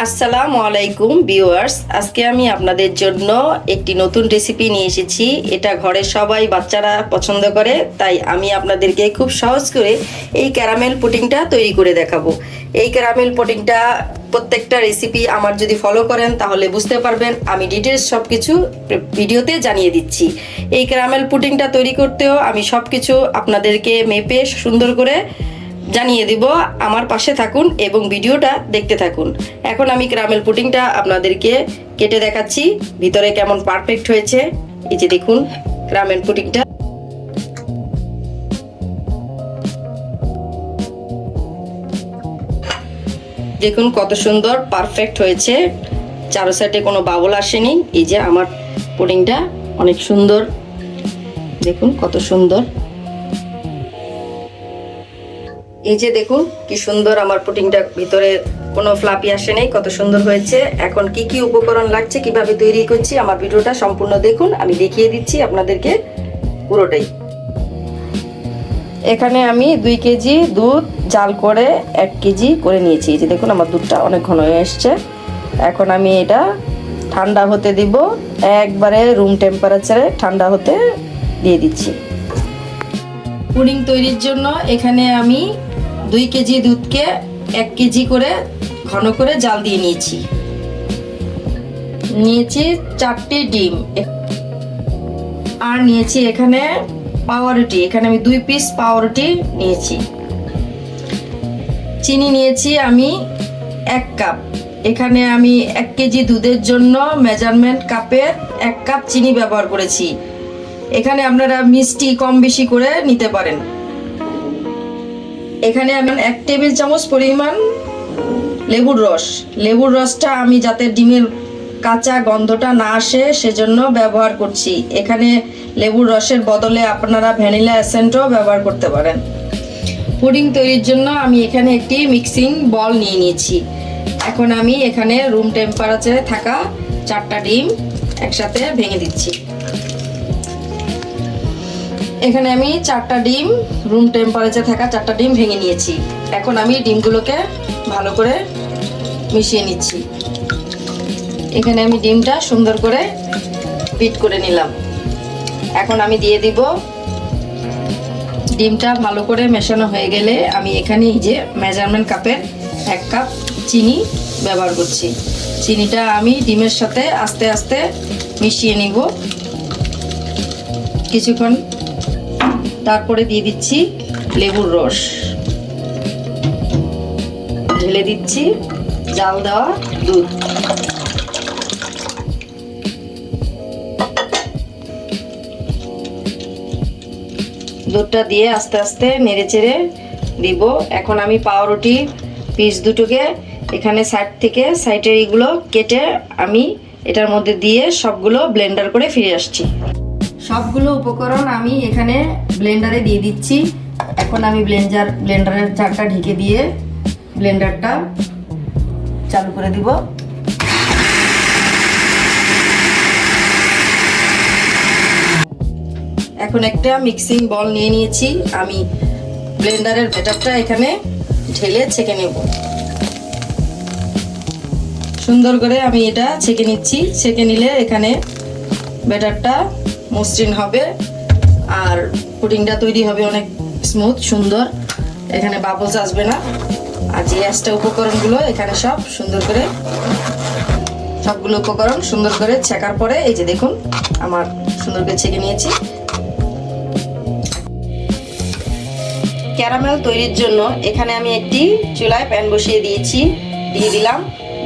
আসসালামু আলাইকুম ভিউয়ার্স, আজকে আমি আপনাদের জন্য একটি নতুন রেসিপি নিয়ে এসেছি। এটা ঘরে সবাই বাচ্চারা পছন্দ করে, তাই আমি আপনাদেরকে খুব সহজ করে এই ক্যারামেল পুডিংটা তৈরি করে দেখাবো। এই ক্যারামেল পুডিংটা প্রত্যেকটা রেসিপি আমার যদি ফলো করেন তাহলে বুঝতে পারবেন, আমি ডিটেলস সব কিছু ভিডিওতে জানিয়ে দিচ্ছি। এই ক্যারামেল পুডিংটা তৈরি করতেও আমি সব কিছু আপনাদেরকে মেপে সুন্দর করে জানিয়ে দিব। আমার পাশে থাকুন এবং ভিডিওটা দেখতে থাকুন। এখন আমি ক্যারামেল পুডিংটা আপনাদেরকে কেটে দেখাচ্ছি ভিতরে কেমন পারফেক্ট হয়েছে। এই যে দেখুন ক্যারামেল পুডিংটা। দেখুন কত সুন্দর পারফেক্ট হয়েছে, চারো সাইডে কোনো বাবল আসেনি। এই যে আমার পুডিংটা অনেক সুন্দর, দেখুন কত সুন্দর। এই যে দেখুন কি সুন্দর আমার পুডিংটা, ভিতরে কোনো ফ্লাপি আসে নেই, কত সুন্দর হয়েছে। এখন কি কি উপকরণ লাগছে, কিভাবে তৈরি করছি, আমার ভিডিওটা সম্পূর্ণ দেখুন, আমি দেখিয়ে দিচ্ছি আপনাদেরকে পুরোটাই। এখানে আমি 2 কেজি দুধ জাল করে 1 কেজি করে নিয়েছি। এই যে দেখুন আমার দুধটা অনেক ঘন হয়ে এসছে। এখন আমি এটা ঠান্ডা হতে দিব, একবারে রুম টেম্পারেচারে ঠান্ডা হতে দিয়ে দিচ্ছি। পুডিং তৈরির জন্য এখানে আমি 2 কেজি দুধকে 1 কেজি করে ঘন করে জাল দিয়ে নিয়েছি। 4টি ডিম, আর নিয়েছি এখানে পাউরুটি। এখানে আমি 2 পিস পাউরুটি নিয়েছি। চিনি নিয়েছি আমি 1 কাপ। এখানে আমি 1 কেজি দুধের জন্য মেজারমেন্ট কাপের 1 কাপ চিনি ব্যবহার করেছি। এখানে আপনারা মিষ্টি কম বেশি করে নিতে পারেন। এখানে আমি 1 টেবিল চামচ পরিমাণ লেবুর রসটা আমি যাতে ডিমের কাঁচা গন্ধটা না আসে সেজন্য ব্যবহার করছি। এখানে লেবুর রসের বদলে আপনারা ভ্যানিলা এসেন্সও ব্যবহার করতে পারেন। পুডিং তৈরির জন্য আমি এখানে একটি মিক্সিং বল নিয়ে নিয়েছি। এখন আমি এখানে রুম টেম্পারেচারে থাকা 4টা ডিম একসাথে ভেঙে দিচ্ছি। এখানে আমি 4টা ডিম, রুম টেম্পারেচারে থাকা 4টা ডিম ভেঙে নিয়েছি। এখন আমি ডিমগুলোকে ভালো করে মিশিয়ে নিচ্ছি। এখানে আমি ডিমটা সুন্দর করে বিট করে নিলাম। এখন আমি দিয়ে দিব। ডিমটা ভালো করে মেশানো হয়ে গেলে আমি এখানে এই যে মেজারমেন্ট কাপের 1 কাপ চিনি ব্যবহার করছি। চিনিটা আমি ডিমের সাথে আস্তে আস্তে মিশিয়ে নিব কিছুক্ষণ। তারপরে দিয়ে দিচ্ছি লেবুর রস, ঢেলে দিচ্ছি জাল দেওয়া দুধ। দুধটা দিয়ে আস্তে আস্তে নেড়ে চেড়ে দিব। এখন আমি পাউরুটি পিস দুটোকে এখানে সাইডের এগুলো কেটে আমি এটার মধ্যে দিয়ে সবগুলো ব্লেন্ডার করে ফিরে আসছি। সবগুলো উপকরণ আমি এখানে ব্লেন্ডারে দিয়ে দিচ্ছি। এখন আমি ব্লেন্ডারের জারটা ঢেকে দিয়ে ব্লেন্ডারটা চালু করে দিব। এখন একটা মিক্সিং বল নিয়ে নিয়েছি। আমি ব্লেন্ডারের ব্যাটারটা এখানে ঢেলে ছেঁকে নেব। সুন্দর করে আমি এটা ছেঁকে নিচ্ছি। ছেঁকে নিলে এখানে ব্যাটারটা মসৃণ হবে আর পুডিংটা তৈরি হবে অনেক স্মুথ সুন্দর, এখানে বাবলস আসবে না। আর যে এক্সট্রা উপকরণগুলো এখানে সবগুলো উপকরণ সুন্দর করে ছেঁকার পরে এই যে দেখুন আমার সুন্দর করে ছেঁকে নিয়েছি। ক্যারামেল তৈরির জন্য এখানে আমি একটি চুলায় প্যান বসিয়ে দিয়েছি। দিয়ে দিলাম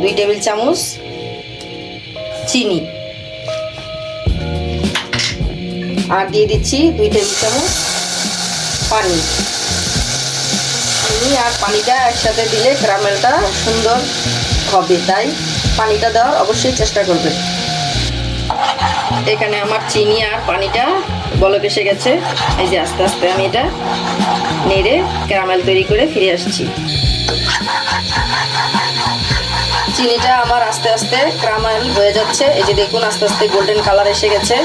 2 টেবিল চামচ চিনি, আর দিয়ে দিচ্ছি 2 টেবিল চামচ পানি। চিনি আর পানিটা একসাথে দিলে ক্যারামেলটা সুন্দর হবে, তাই পানিটা দেওয়ার অবশ্যই চেষ্টা করবেন। এখানে আমার চিনি আর পানিটা বলক এসে গেছে। এই যে আস্তে আস্তে আমি এটা নেড়ে ক্যারামেল তৈরি করে ফিরে আসছি। চিনিটা আমার আস্তে আস্তে ক্যারামেল হয়ে যাচ্ছে। এই যে দেখুন আস্তে আস্তে গোল্ডেন কালার এসে গেছে।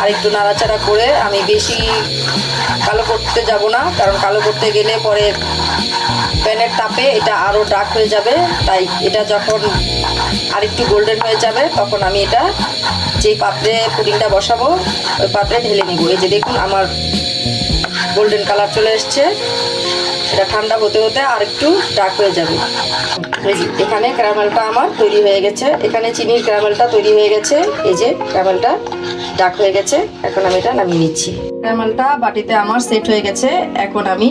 আর একটু নাড়াচাড়া করে, আমি বেশি কালো করতে যাব না, কারণ কালো করতে গেলে পরে প্যানের তাপে এটা আরও ডার্ক হয়ে যাবে। তাই এটা যখন আরেকটু গোল্ডেন হয়ে যাবে তখন আমি এটা যেই পাত্রে পুডিংটা বসাবো ওই পাত্রে ঢেলে নিব। এই যে দেখুন আমার গোল্ডেন কালার চলে এসছে। এটা ঠান্ডা হতে হতে আর একটু ডার্ক হয়ে যাবে। এই যে এখানে ক্যারামেলটা আমার তৈরি হয়ে গেছে, এখানে চিনির ক্যারামেলটা তৈরি হয়ে গেছে। এই যে ক্যারামেলটা ডার্ক হয়ে গেছে। এখন আমি এটা নামিয়ে নিচ্ছি। ক্যারামেলটা বাটিতে আমার সেট হয়ে গেছে। এখন আমি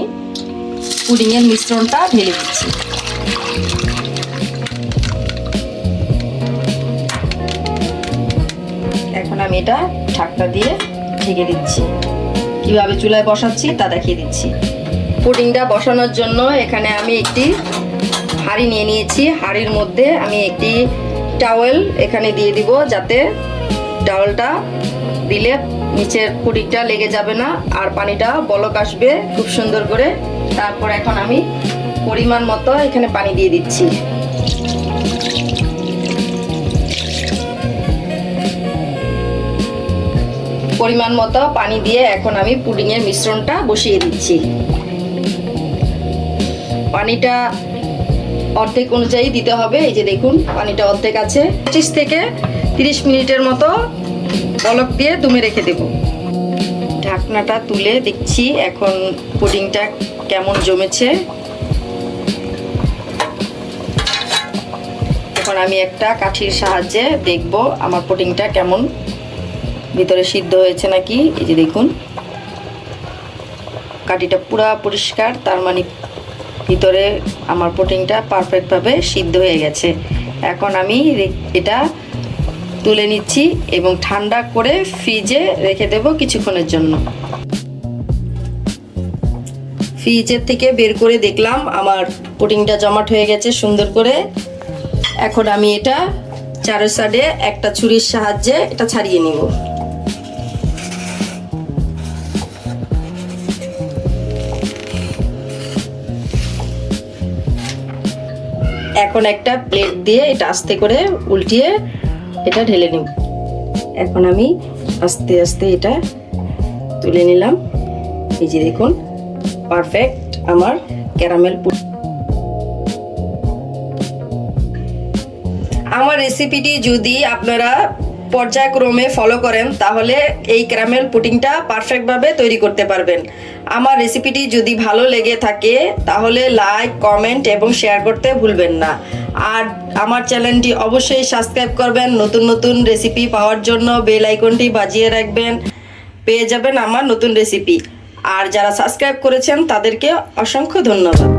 পুডিংয়ের মিশ্রণটা ঢেলে দিচ্ছি। এখন আমি এটা ঢাকনা দিয়ে ঢেকে দিচ্ছি। কিভাবে চুলায় বসাচ্ছি তা দেখিয়ে দিচ্ছি। পুডিংটা বসানোর জন্য এখানে আমি একটি হাঁড়ি নিয়ে নিয়েছি। হাঁড়ির মধ্যে আমি একটি টাওয়েল এখানে দিয়ে দিব, যাতে টাওয়েলটা দিলে নিচের পুডিংটা লেগে যাবে না আর পানিটা বলক আসবে খুব সুন্দর করে। তারপর এখন আমি পরিমাণ মতো এখানে পানি দিয়ে দিচ্ছি। পরিমাণ মতো পানি দিয়ে এখন আমি পুডিংয়ের মিশ্রণটা বসিয়ে দিচ্ছি। পানিটা অর্ধেক অনুযায়ী দিতে হবে। এই যে দেখুন পানিটা অর্ধেক আছে। 25 থেকে 30 মিনিটের মতো বলক দিয়ে দমে রেখে দেব। ঢাকনাটা তুলে দেখছি এখন পুডিংটা কেমন জমেছে। এখন আমি একটা কাঠির সাহায্যে দেখব আমার পুডিংটা কেমন ভিতরে সিদ্ধ হয়েছে নাকি। এই যে দেখুন কাঠিটা পুরা পরিষ্কার, তার মানে ভিতরে আমার পুডিংটা পারফেক্টভাবে সিদ্ধ হয়ে গেছে। এখন আমি এটা তুলে নিচ্ছি এবং ঠান্ডা করে ফ্রিজে রেখে দেব কিছুক্ষণের জন্য। ফ্রিজের থেকে বের করে দেখলাম আমার পুডিংটা জমাট হয়ে গেছে সুন্দর করে। এখন আমি এটা চারো সাইডে একটা ছুরির সাহায্যে এটা ছাড়িয়ে নিব। এখন একটা প্লেট দিয়ে এটা আস্তে করে উল্টিয়ে এটা ঢেলে নিব। এখন আমি আস্তে আস্তে এটা তুলে নিলাম। এই যে দেখুন পারফেক্ট আমার ক্যারামেল পুডিং। আমার রেসিপিটি যদি আপনারা পর্যায়ক্রমে ফলো করেন তাহলে এই ক্যারামেল পুডিংটা পারফেক্টভাবে তৈরি করতে পারবেন। আমার রেসিপিটি যদি ভালো লেগে থাকে তাহলে লাইক, কমেন্ট এবং শেয়ার করতে ভুলবেন না। আর আমার চ্যানেলটি অবশ্যই সাবস্ক্রাইব করবেন। নতুন নতুন রেসিপি পাওয়ার জন্য বেল আইকনটি বাজিয়ে রাখবেন, পেয়ে যাবেন আমার নতুন রেসিপি। আর যারা সাবস্ক্রাইব করেছেন তাদেরকে অসংখ্য ধন্যবাদ।